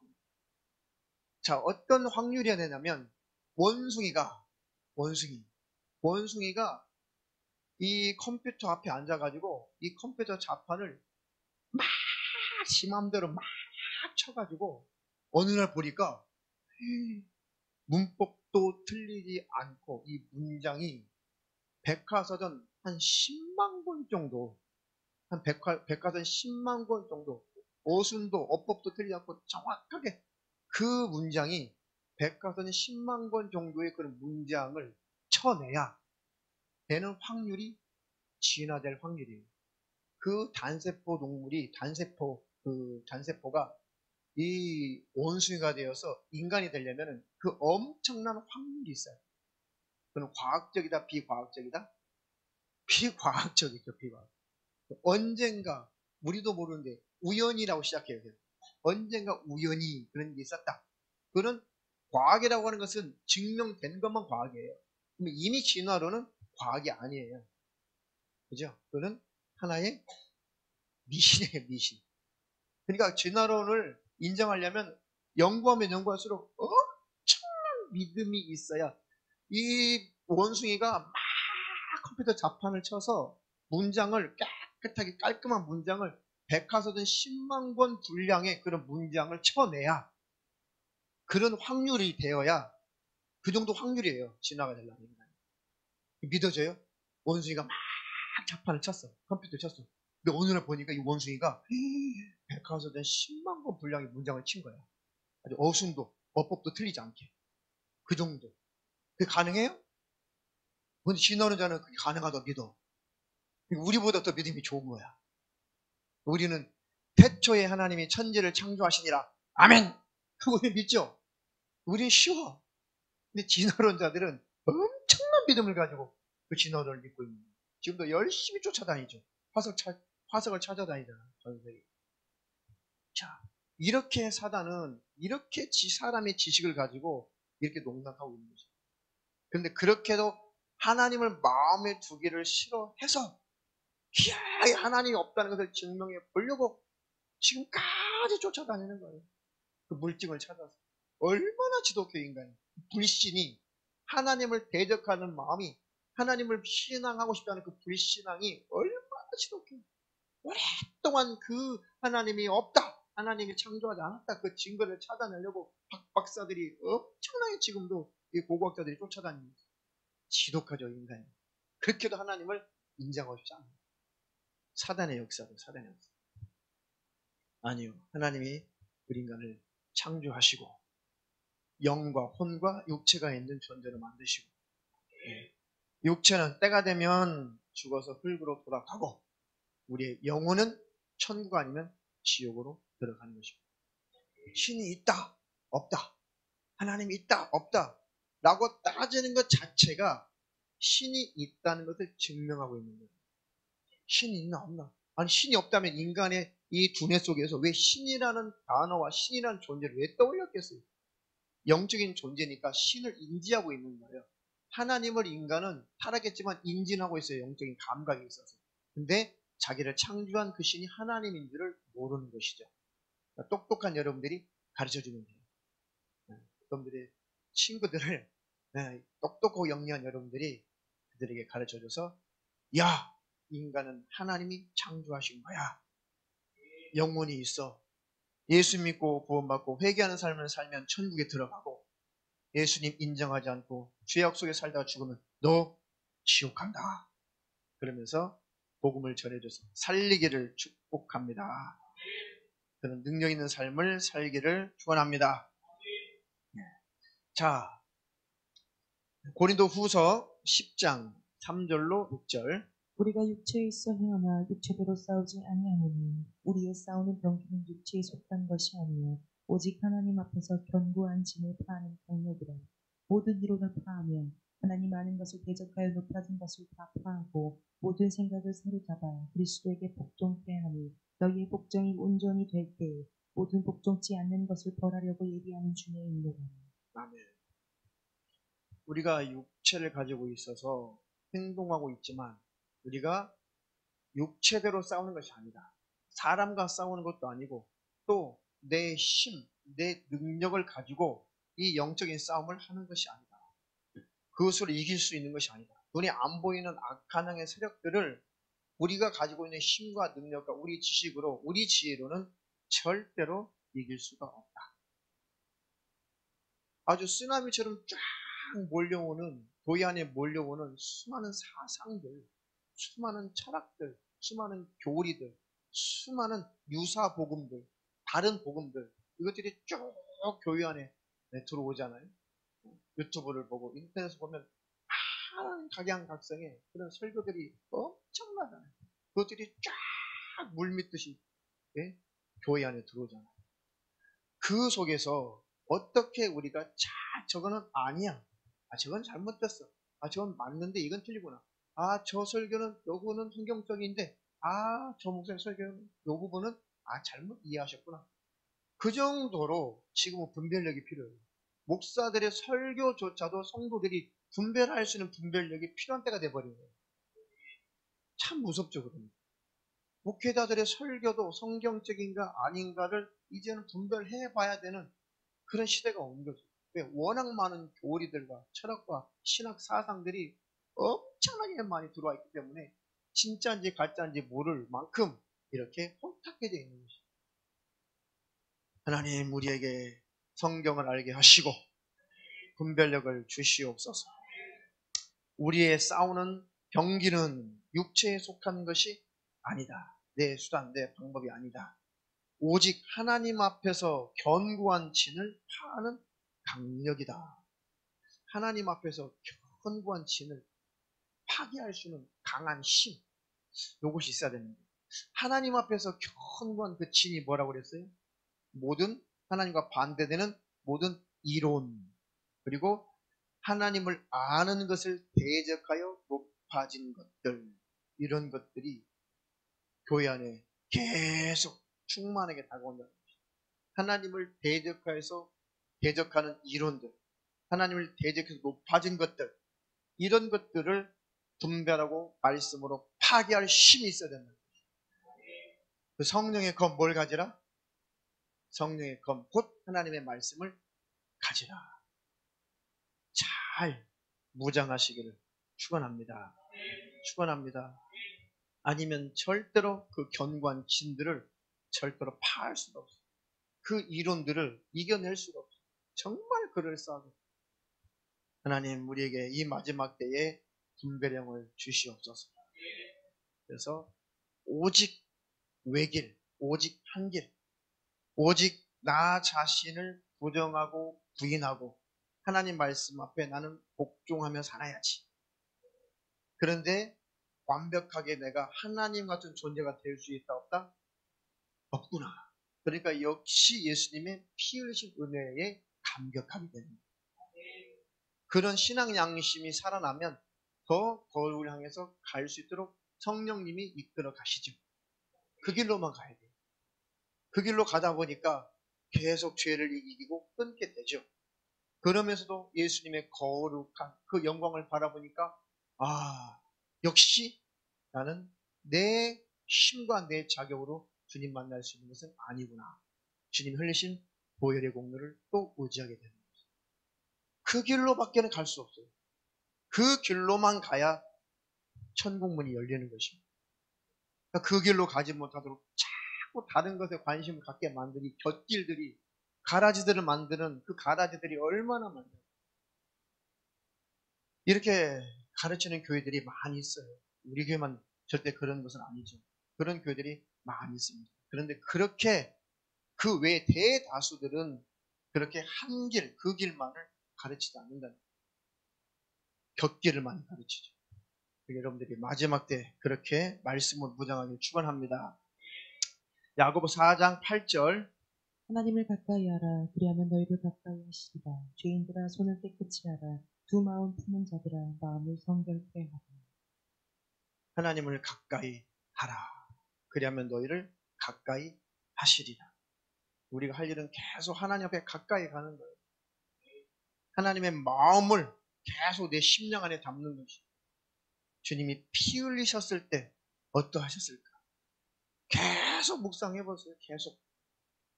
자, 어떤 확률이어야 되냐면 원숭이가 이 컴퓨터 앞에 앉아가지고 이 컴퓨터 자판을 막 지 맘대로 막 쳐가지고 어느 날 보니까 문법도 틀리지 않고 이 문장이 백과사전 한 10만 권 정도, 백과사전 10만 권 정도, 어순도 어법도 틀리지 않고 정확하게 그 문장이 백과사전 10만 권 정도의 그런 문장을 쳐내야 되는 확률이 진화될 확률이에요. 그 단세포 동물이 단세포가 이 원숭이가 되어서 인간이 되려면 그 엄청난 확률이 있어요. 그건 과학적이다, 비과학적이다? 비과학적이죠, 비과학. 언젠가 우리도 모르는데 우연이라고 시작해야 돼요. 언젠가 우연히 그런 게 있었다. 그런 과학이라고 하는 것은 증명된 것만 과학이에요. 그럼 이미 진화론은 과학이 아니에요. 그죠? 그거는 하나의 미신이에요, 미신. 그러니까 진화론을 인정하려면 연구하면 연구할수록 엄청난 믿음이 있어야 이 원숭이가 막 컴퓨터 자판을 쳐서 문장을 깨끗하게 깔끔한 문장을 백과사전 10만 권 분량의 그런 문장을 쳐내야 그런 확률이 되어야 그 정도 확률이에요. 진화가 되려면. 믿어져요? 원숭이가 막 자판을 쳤어. 컴퓨터 쳤어. 근데 어느 날 보니까 이 원숭이가 백과사전 10만 권 분량의 문장을 친 거야. 아주 어순도 어법도 틀리지 않게. 그 정도. 그게 가능해요? 근데 진화는 자는 그게 가능하다 믿어. 우리보다 더 믿음이 좋은 거야. 우리는 태초에 하나님이 천지를 창조하시니라. 아멘! 그거 우리 믿죠? 우리는 쉬워. 근데 진화론자들은 엄청난 믿음을 가지고 그 진화론을 믿고 있는 거예요. 지금도 열심히 쫓아다니죠. 화석을 찾아다니잖아. 전 세계. 자, 이렇게 사단은 이렇게 사람의 지식을 가지고 이렇게 농락하고 있는 거죠. 그런데 그렇게도 하나님을 마음에 두기를 싫어해서 희한하게 하나님이 없다는 것을 증명해 보려고 지금까지 쫓아다니는 거예요. 그 물증을 찾아서. 얼마나 지독해 인간이. 불신이 하나님을 대적하는 마음이 하나님을 신앙하고 싶다는 그 불신앙이 얼마나 지독해. 오랫동안 그 하나님이 없다. 하나님이 창조하지 않았다. 그 증거를 찾아내려고 박사들이 엄청나게 지금도 이 고고학자들이 쫓아다닙니다. 지독하죠 인간이. 그렇게도 하나님을 인정하고 싶지 않아요. 사단의 역사도 사단의 역사. 아니요. 하나님이 우리 인간을 창조하시고 영과 혼과 육체가 있는 존재로 만드시고 육체는 때가 되면 죽어서 흙으로 돌아가고 우리의 영혼은 천국 아니면 지옥으로 들어가는 것입니다. 신이 있다 없다 하나님이 있다 없다 라고 따지는 것 자체가 신이 있다는 것을 증명하고 있는 거예요. 신이 있나 없나? 아니 신이 없다면 인간의 이 두뇌 속에서 왜 신이라는 단어와 신이라는 존재를 왜 떠올렸겠어요? 영적인 존재니까 신을 인지하고 있는 거예요. 하나님을 인간은 타락했지만 인지하고 있어요. 영적인 감각이 있어서. 근데 자기를 창조한 그 신이 하나님인 줄을 모르는 것이죠. 그러니까 똑똑한 여러분들이 가르쳐주면 돼요. 여러분들의 친구들을 똑똑하고 영리한 여러분들이 그들에게 가르쳐줘서 야! 인간은 하나님이 창조하신 거야. 영혼이 있어. 예수 믿고 구원받고 회개하는 삶을 살면 천국에 들어가고 예수님 인정하지 않고 죄악 속에 살다가 죽으면 너 지옥 간다. 그러면서 복음을 전해줘서 살리기를 축복합니다. 그런 능력 있는 삶을 살기를 축원합니다. 자, 고린도 후서 10장 3절로 6절. 우리가 육체에 있어 행하나 육체대로 싸우지 아니하노니 우리의 싸우는 병기는 육체에 속한 것이 아니요 오직 하나님 앞에서 견고한 짐을 파하는 경력이라. 모든 이론을 파하며 하나님 아는 것을 대적하여 높아진 것을 다 파하고 모든 생각을 사로잡아 그리스도에게 복종케 하니 너희의 복종이 온전히 될 때에 모든 복종치 않는 것을 벌하려고 예비하는 중에 있노라. 아멘. 우리가 육체를 가지고 있어서 행동하고 있지만 우리가 육체대로 싸우는 것이 아니다. 사람과 싸우는 것도 아니고 또 내 힘, 내 능력을 가지고 이 영적인 싸움을 하는 것이 아니다. 그것으로 이길 수 있는 것이 아니다. 눈에 안 보이는 악한 영의 세력들을 우리가 가지고 있는 힘과 능력과 우리 지식으로, 우리 지혜로는 절대로 이길 수가 없다. 아주 쓰나미처럼 쫙 몰려오는, 교회 안에 몰려오는 수많은 사상들, 수많은 철학들, 수많은 교리들, 수많은 유사 복음들, 다른 복음들, 이것들이 쭉 교회 안에 들어오잖아요. 유튜브를 보고 인터넷을 보면 많은 각양각성의 그런 설교들이 엄청나잖아요. 그것들이 쫙 물밀듯이 교회 안에 들어오잖아요. 그 속에서 어떻게 우리가 저거는 아니야. 저건 잘못됐어. 저건 맞는데 이건 틀리구나. 저 설교는 요거는 성경적인데 저 목사님 설교는 요 부분은 잘못 이해하셨구나. 그 정도로 지금은 분별력이 필요해요. 목사들의 설교조차도 성도들이 분별할 수 있는 분별력이 필요한 때가 돼버린 거예요. 참 무섭죠, 그러면. 목회자들의 설교도 성경적인가 아닌가를 이제는 분별해 봐야 되는 그런 시대가 온 거죠. 왜? 워낙 많은 교리들과 철학과 신학 사상들이 엄청나게 많이 들어와 있기 때문에 진짜인지 가짜인지 모를 만큼 이렇게 혼탁해져 있는 것입니다. 하나님 우리에게 성경을 알게 하시고 분별력을 주시옵소서. 우리의 싸우는 경기는 육체에 속한 것이 아니다. 내 수단, 내 방법이 아니다. 오직 하나님 앞에서 견고한 진을 파하는 강력이다. 하나님 앞에서 견고한 진을 파괴할 수 있는 강한 힘, 이것이 있어야 되는데, 하나님 앞에서 견고한 그 진이 뭐라고 그랬어요? 모든 하나님과 반대되는 모든 이론, 그리고 하나님을 아는 것을 대적하여 높아진 것들, 이런 것들이 교회 안에 계속 충만하게 다가온다는 것입니다. 하나님을 대적하는 이론들, 하나님을 대적해서 높아진 것들, 이런 것들을 분별하고 말씀으로 파괴할 힘이 있어야 된다. 그 성령의 검 뭘 가지라? 성령의 검, 곧 하나님의 말씀을 가지라. 잘 무장하시기를 축원합니다. 축원합니다. 아니면 절대로 그 견고한 진들을 절대로 파할 수가 없어요. 그 이론들을 이겨낼 수가 없어요. 정말 그럴싸하고. 하나님 우리에게 이 마지막 때에 분별력을 주시옵소서. 그래서 오직 외길, 오직 한 길, 오직 나 자신을 부정하고 부인하고 하나님 말씀 앞에 나는 복종하며 살아야지. 그런데 완벽하게 내가 하나님 같은 존재가 될 수 있다 없다? 없구나. 그러니까 역시 예수님의 피 흘리신 은혜에 감격하게 됩니다. 그런 신앙 양심이 살아나면 더 거룩을 향해서 갈 수 있도록 성령님이 이끌어 가시죠. 그 길로만 가야 돼요. 그 길로 가다 보니까 계속 죄를 이기고 끊게 되죠. 그러면서도 예수님의 거룩한 그 영광을 바라보니까 역시 나는 내 힘과 내 자격으로 주님 만날 수 있는 것은 아니구나. 주님 흘리신 보혈의 공로를 또 의지하게 되는 거죠. 그 길로밖에는 갈 수 없어요. 그 길로만 가야 천국문이 열리는 것입니다. 그러니까 그 길로 가지 못하도록 자꾸 다른 것에 관심을 갖게 만드는 이 곁길들이, 가라지들을 만드는 그 가라지들이 얼마나 많아요. 이렇게 가르치는 교회들이 많이 있어요. 우리 교회만 절대 그런 것은 아니죠. 그런 교회들이 많이 있습니다. 그런데 그렇게 그 외 대다수들은 그렇게 한 길, 그 길만을 가르치지 않는다는 거예요. 곁길을 많이 가르치죠. 여러분들이 마지막 때 그렇게 말씀을 무장하길 축원합니다. 야고보 4장 8절. 하나님을 가까이 하라. 그리하면 너희를 가까이 하시리라. 죄인들아 손을 깨끗이 하라. 두 마음 푸는 자들아 마음을 성결케 하라. 하나님을 가까이 하라. 그리하면 너희를 가까이 하시리라. 우리가 할 일은 계속 하나님 앞에 가까이 가는 거예요. 하나님의 마음을 계속 내 심령 안에 담는 것이. 주님이 피 흘리셨을 때 어떠하셨을까? 계속 묵상해 보세요. 계속.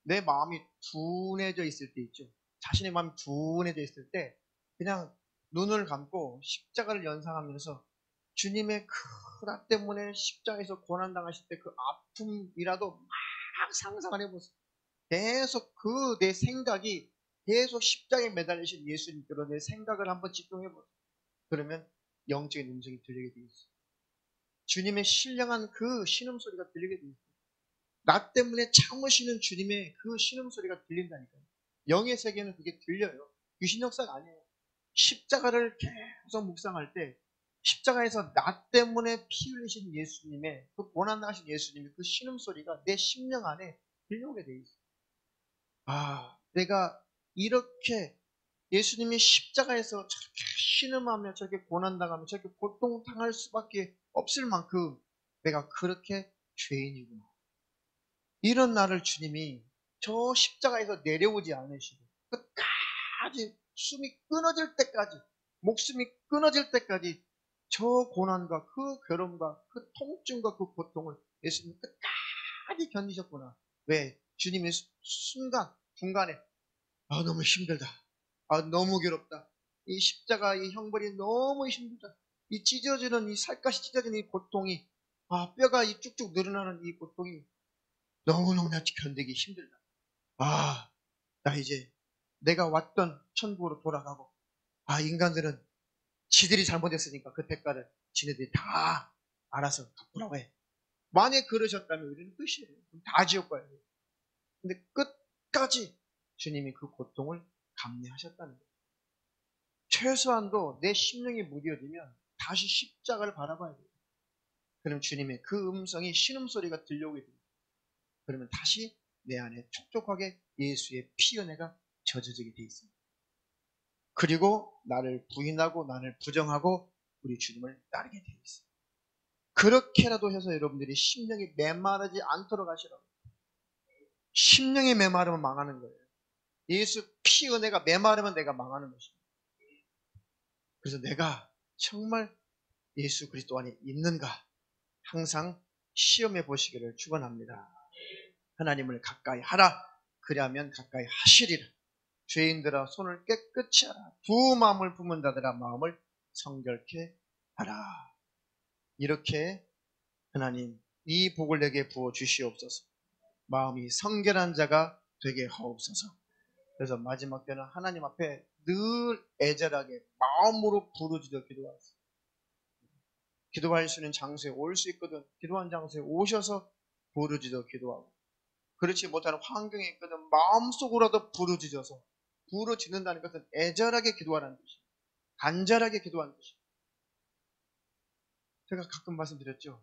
내 마음이 둔해져 있을 때 있죠. 자신의 마음이 둔해져 있을 때 그냥 눈을 감고 십자가를 연상하면서 주님의 그 나 때문에 십자가에서 고난당하실 때 그 아픔이라도 막 상상을 해보세요. 계속 그 내 생각이 계속 십자가에 매달리신 예수님께로 내 생각을 한번 집중해보세요. 그러면 영적인 음성이 들리게 되어 있어요. 주님의 신령한 그 신음소리가 들리게 되어 있어요. 나 때문에 참으시는 주님의 그 신음소리가 들린다니까요. 영의 세계는 그게 들려요. 귀신 역사가 아니에요. 십자가를 계속 묵상할 때 십자가에서 나 때문에 피 흘리신 예수님의 그 고난당하신 예수님의 그 신음소리가 내 심령 안에 들려오게 돼 있어요. 내가 이렇게 예수님이 십자가에서 저렇게 신음하며 저렇게 고난당하며 저렇게 고통당할 수밖에 없을 만큼 내가 그렇게 죄인이구나. 이런 나를 주님이 저 십자가에서 내려오지 않으시고 끝까지 숨이 끊어질 때까지, 목숨이 끊어질 때까지 저 고난과 그 괴로움과 그 통증과 그 고통을 예수님 끝까지 견디셨구나. 왜? 주님의 순간 중간에 너무 힘들다. 아, 너무 괴롭다. 이 십자가 이 형벌이 너무 힘들다. 이 찢어지는 이 살갗이 찢어지는 이 고통이, 아, 뼈가 이 쭉쭉 늘어나는 이 고통이 너무너무 견디기 힘들다. 아, 나 이제 내가 왔던 천국으로 돌아가고, 아, 인간들은 지들이 잘못했으니까 그 대가를 지네들이 다 알아서 갚으라고 해. 만약 그러셨다면 우리는 끝이에요. 다 지옥 가요. 근데 끝까지 주님이 그 고통을 감내하셨다는 거예요. 최소한도 내 심령이 무뎌지면 다시 십자가를 바라봐야 돼요. 그럼 주님의 그 음성이 신음소리가 들려오게 됩니다. 그러면 다시 내 안에 촉촉하게 예수의 피 은혜가 젖어지게 돼 있습니다. 그리고 나를 부인하고 나를 부정하고 우리 주님을 따르게 되어 있어요. 그렇게라도 해서 여러분들이 심령이 메마르지 않도록 하시라고. 심령이 메마르면 망하는 거예요. 예수 피 은혜가 메마르면 내가 망하는 것입니다. 그래서 내가 정말 예수 그리스도 안에 있는가 항상 시험해 보시기를 축원합니다. 하나님을 가까이 하라. 그리하면 가까이 하시리라. 죄인들아 손을 깨끗이 하라. 두 마음을 품은 자들아 마음을 성결케 하라. 이렇게 하나님 이 복을 내게 부어 주시옵소서. 마음이 성결한 자가 되게 하옵소서. 그래서 마지막 때는 하나님 앞에 늘 애절하게 마음으로 부르짖어 기도하세요. 기도할 수 있는 장소에 올 수 있거든. 기도한 장소에 오셔서 부르짖어 기도하고, 그렇지 못하는 환경에 있거든 마음속으로라도 부르짖어서, 부르짖는다는 것은 애절하게 기도하라는 뜻이에요. 간절하게 기도하는 뜻이에요. 제가 가끔 말씀드렸죠.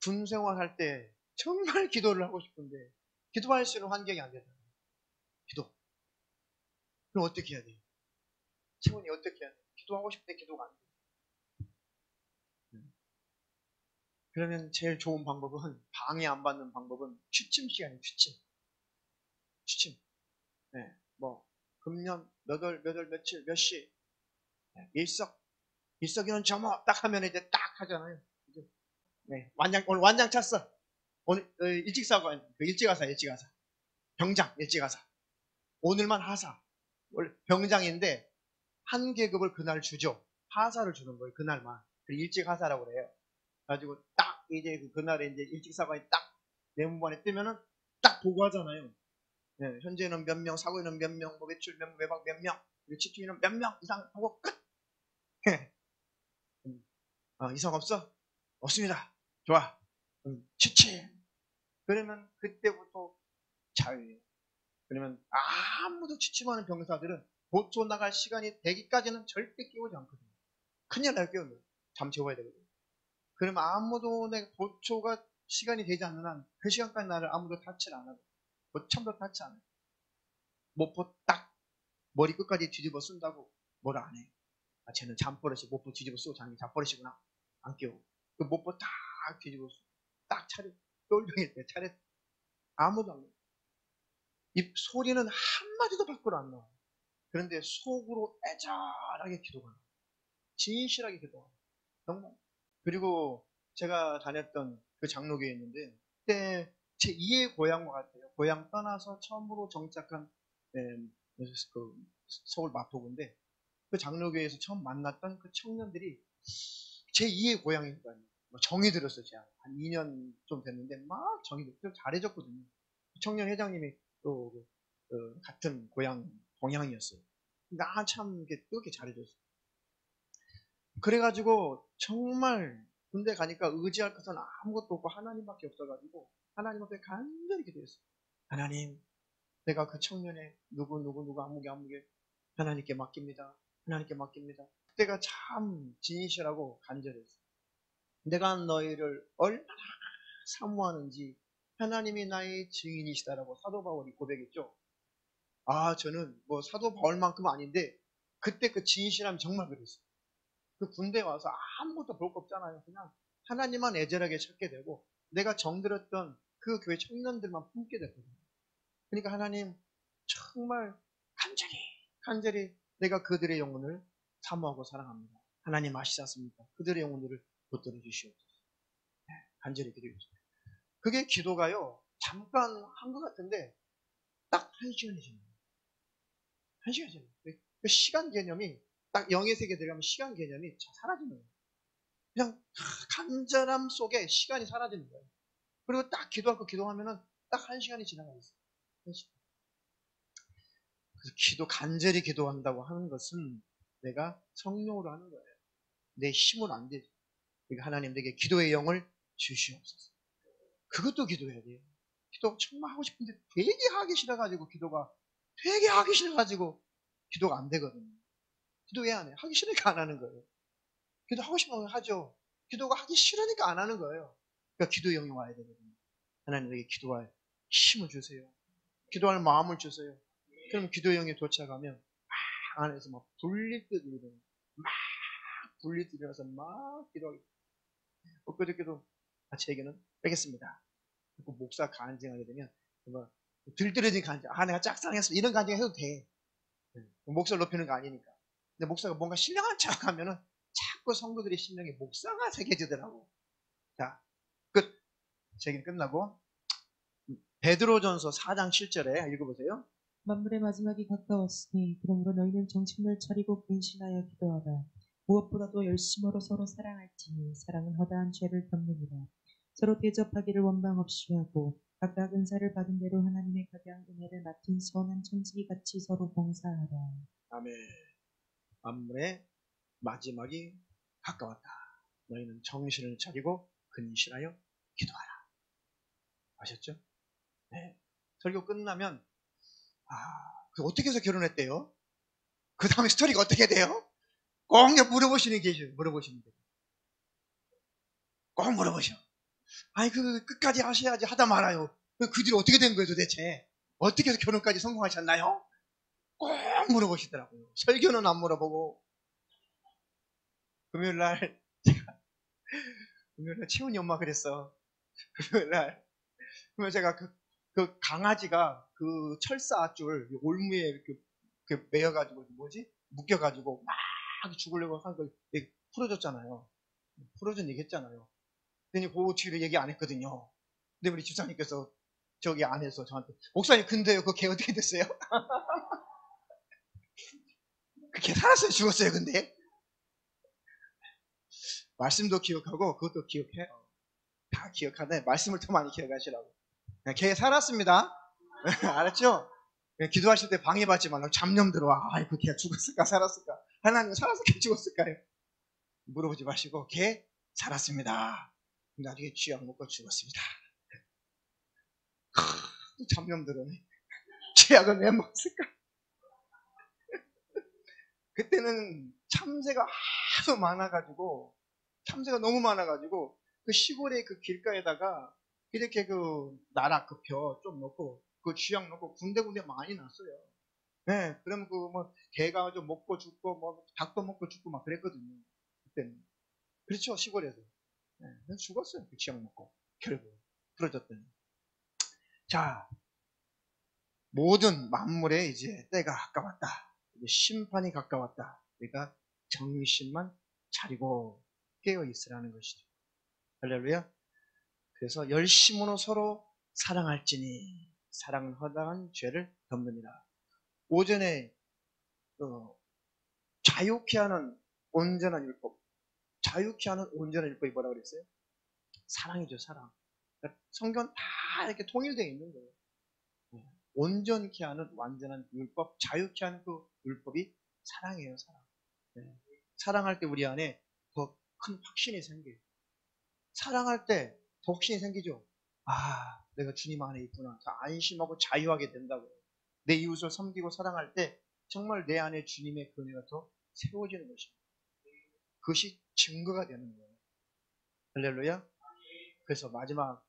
군 생활할 때 정말 기도를 하고 싶은데 기도할 수 있는 환경이 안 되잖아요. 기도. 그럼 어떻게 해야 돼요? 친구니 어떻게 해야 돼요? 기도하고 싶은데 기도가 안 돼요. 그러면 제일 좋은 방법은, 방해 안 받는 방법은 취침 시간이에요. 취침. 네, 뭐 금년 몇 월, 며칠, 몇 시, 네, 일석이는 점호 딱 하면 이제 딱 하잖아요. 네, 오늘 완장 찼어. 오늘 일찍 사고, 일찍 가사. 병장 일찍 가사. 오늘만 하사. 원래 병장인데 한 계급을 그날 주죠. 하사를 주는 거예요. 그날만. 일찍 하사라고 그래요. 가지고 딱 이제 그날에 이제 일찍 사관이 딱 내문반에 뜨면은 딱 보고하잖아요. 네, 현재는 몇 명, 사고에는 몇 명, 뭐 매출 몇 명, 외박 몇 명, 집주인은 몇 명 이상 보고 끝. 이상 없어? 없습니다. 좋아. 취침. 그러면 그때부터 자유예요. 그러면 아무도 취침하는 병사들은 보초 나갈 시간이 되기까지는 절대 깨우지 않거든요. 큰일 날 깨우면 잠 재워야 되거든요. 그러면 아무도 내 보초가 시간이 되지 않는 한 그 시간까지 나를 아무도 타치를 안 하고 처음부터 타치 안 해요. 모포 딱 머리 끝까지 뒤집어 쓴다고 뭐라 안 해요. 아, 쟤는 잠버릇이 모포 뒤집어 쓰고 자는 게 잠버릇이구나. 안 깨워. 그 모포 딱 뒤집어 쓰고 딱 차려. 똘병일 때 차려. 아무도 안 해요. 이 소리는 한마디도 밖으로 안 나와요. 그런데 속으로 애절하게 기도가 나와요. 진실하게 기도가 나와요. 정말. 그리고 제가 다녔던 그 장로교에 있는데 그때 제 2의 고향과 같아요. 고향 떠나서 처음으로 정착한 그 서울 마포구인데 그 장로교에서 처음 만났던 그 청년들이 제 2의 고향이니까요. 정이 들었어요. 제가 한 2년 좀 됐는데 막 정이 들었어요. 잘해줬거든요. 청년 회장님이 또 같은 고향 동향이었어요. 나 참 그렇게 잘해줬어요. 그래가지고 정말 군대 가니까 의지할 것은 아무것도 없고 하나님밖에 없어가지고 하나님 앞에 간절히 기도했어요. 하나님, 내가 그 청년의 누구 아무개 하나님께 맡깁니다. 하나님께 맡깁니다. 그때가 참 진실하고 간절했어요. 내가 너희를 얼마나 사모하는지 하나님이 나의 증인이시다라고 사도 바울이 고백했죠. 아, 저는 뭐 사도 바울만큼 아닌데 그때 그 진실함이 정말 그랬어요. 그 군대에 와서 아무것도 볼 거 없잖아요. 그냥 하나님만 애절하게 찾게 되고 내가 정들었던 그 교회 청년들만 품게 됐거든요. 그러니까 하나님 정말 간절히 내가 그들의 영혼을 사모하고 사랑합니다. 하나님 아시지 않습니까? 그들의 영혼들을 붙들어 주시옵소서. 간절히 기도했습니다. 그게 기도가요. 잠깐 한 것 같은데 딱 한 시간이 지나요. 한 시간 지나요. 그 시간 개념이 딱 영의 세계 들어가면 시간 개념이 사라지는 거예요. 그냥 간절함 속에 시간이 사라지는 거예요. 그리고 딱 기도할 거 기도하면은 딱 한 시간이 지나가고 있어요. 한 시간. 그래서 간절히 기도한다고 하는 것은 내가 성령으로 하는 거예요. 내 힘으로 안 되죠. 그러니까 하나님 내게 기도의 영을 주시옵소서. 그것도 기도해야 돼요. 기도 정말 하고 싶은데 되게 하기 싫어가지고 되게 하기 싫어가지고 기도가 안 되거든요. 기도 왜 안 해? 하기 싫으니까 안 하는 거예요. 기도 하고 싶으면 하죠. 기도가 하기 싫으니까 안 하는 거예요. 그러니까 기도의 영이 와야 되거든요. 하나님 내게 기도할 힘을 주세요. 기도할 마음을 주세요. 그럼 기도의 영이 도착하면 막 안에서 막 불릴 듯 일어나요. 막 불릴 듯 일어나서 막 기도하고 엊그저께도 제게는 빼겠습니다. 목사 간증하게 되면 뭐 들뜨러진 간증, 내가 짝상했어 이런 간증 해도 돼. 목사를 높이는 거 아니니까. 근데 목사가 뭔가 신령한 척 하면은 자꾸 성도들의 심령에 목사가 새겨지더라고. 자, 끝. 제 얘기는 끝나고 베드로전서 4장 7절에 읽어보세요. 만물의 마지막이 가까웠으니 그러므로 너희는 정신을 차리고 근신하여 기도하라. 무엇보다도 열심으로 서로 사랑할지니 사랑은 허다한 죄를 덮느니라. 서로 대접하기를 원망 없이 하고 각각 은사를 받은 대로 하나님의 각양 은혜를 맡은 선한 천지기 같이 서로 봉사하라. 아멘. 만물의 마지막이 가까웠다. 너희는 정신을 차리고 근신하여 기도하라. 아셨죠? 네. 설교 끝나면 어떻게 해서 결혼했대요? 그 다음에 스토리가 어떻게 돼요? 꼭 물어보시는 게 계셔요. 물어보시는 게. 꼭 물어보셔. 아니 끝까지 하셔야지 하다 말아요. 그 뒤로 어떻게 된 거예요 도대체? 어떻게 해서 결혼까지 성공하셨나요? 꼭 물어보시더라고요. 설교는 안 물어보고 금요일날 채훈이 엄마 그랬어. 금요일날 그러면 제가 그 강아지가 그 철사줄 올무에 이렇게 매여가지고 묶여가지고 막 죽으려고 한 걸 풀어줬잖아요. 풀어준 얘기 했잖아요. 근데 그 뒤로 얘기 안 했거든요. 근데 우리 집사님께서 저기 안에서 저한테 목사님 근데요 그 개 어떻게 됐어요? 그 개 살았어요 죽었어요 근데? 말씀도 기억하고 그것도 기억해요. 다 기억하네. 말씀을 더 많이 기억하시라고. 개 살았습니다. 알았죠? 기도하실 때 방해받지 말라고 잡념 들어와. 그 개가 죽었을까 살았을까? 하나님 살았을까 죽었을까요? 물어보지 마시고 개 살았습니다. 나중에 쥐약 먹고 죽었습니다. 잡념 들어오네. 쥐약은 왜 먹었을까? 그때는 참새가 하도 많아가지고 참새가 너무 많아가지고 그 시골의 그 길가에다가 이렇게 그 나락 그 벼 좀 넣고 그 쥐약 넣고 군데군데 많이 났어요. 네, 그러면 그 뭐 개가 좀 먹고 죽고 뭐 닭도 먹고 죽고 막 그랬거든요. 그때는 그렇죠 시골에서. 네, 죽었어요 그 쥐약 먹고 결국 풀어졌더니. 자 모든 만물에 이제 때가 가까웠다. 이제 심판이 가까웠다. 그러니까 정신만 차리고 깨어 있으라는 것이죠. 할렐루야. 그래서 열심으로 서로 사랑할지니 사랑은 허다한 죄를 덮느니라. 오전에 자유케 하는 온전한 율법, 자유케 하는 온전한 율법이 뭐라고 그랬어요? 사랑이죠, 사랑. 그러니까 성경 다 이렇게 통일되어 있는 거예요. 온전케 하는 완전한 율법, 자유케 하는 그 율법이 사랑이에요, 사랑. 네. 사랑할 때 우리 안에 더 큰 확신이 생겨요. 사랑할 때 더 확신이 생기죠. 내가 주님 안에 있구나. 안심하고 자유하게 된다고요. 내 이웃을 섬기고 사랑할 때 정말 내 안에 주님의 그 은혜가 더 세워지는 것입니다. 그것이 증거가 되는 거예요. 할렐루야. 그래서 마지막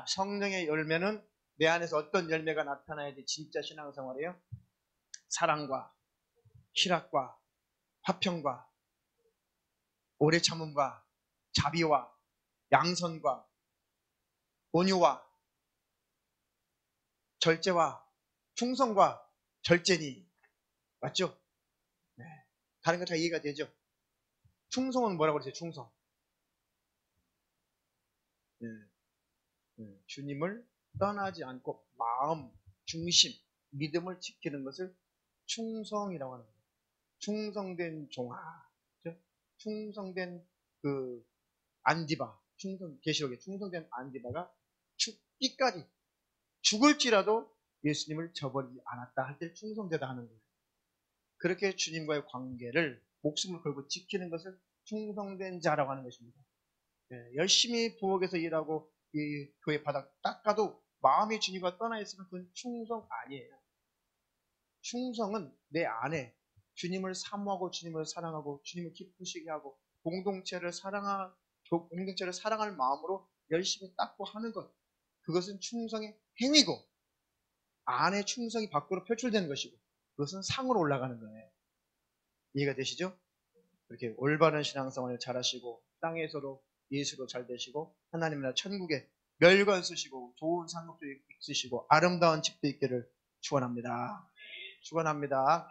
성령의 열매는 내 안에서 어떤 열매가 나타나야지 진짜 신앙생활이에요? 사랑과 희락과 화평과 오래 참음과 자비와 양선과 온유와 절제와 충성과 절제니. 맞죠? 네. 다른 거 다 이해가 되죠? 충성은 뭐라고 그러세요? 충성. 네. 주님을 떠나지 않고 마음, 중심, 믿음을 지키는 것을 충성이라고 하는 거예요. 충성된 종아, 그죠? 충성된 그 안디바, 계시록에 충성된 안디바가 죽기까지 죽을지라도 예수님을 저버리지 않았다 할 때 충성되다 하는 거예요. 그렇게 주님과의 관계를 목숨을 걸고 지키는 것을 충성된 자라고 하는 것입니다. 열심히 부엌에서 일하고 이 교회 바닥 닦아도 마음이 주님과 떠나 있으면 그건 충성 아니에요. 충성은 내 안에 주님을 사모하고 주님을 사랑하고 주님을 기쁘시게 하고 공동체를 사랑할 마음으로 열심히 닦고 하는 것. 그것은 충성의 행위고 안에 충성이 밖으로 표출되는 것이고 그것은 상으로 올라가는 거예요. 이해가 되시죠? 그렇게 올바른 신앙생활을 잘하시고 땅에서도 예수로 잘 되시고 하나님 나라 천국에 멸관 쓰시고 좋은 상급도 있으시고 아름다운 집도 있기를 축원합니다. 축원합니다.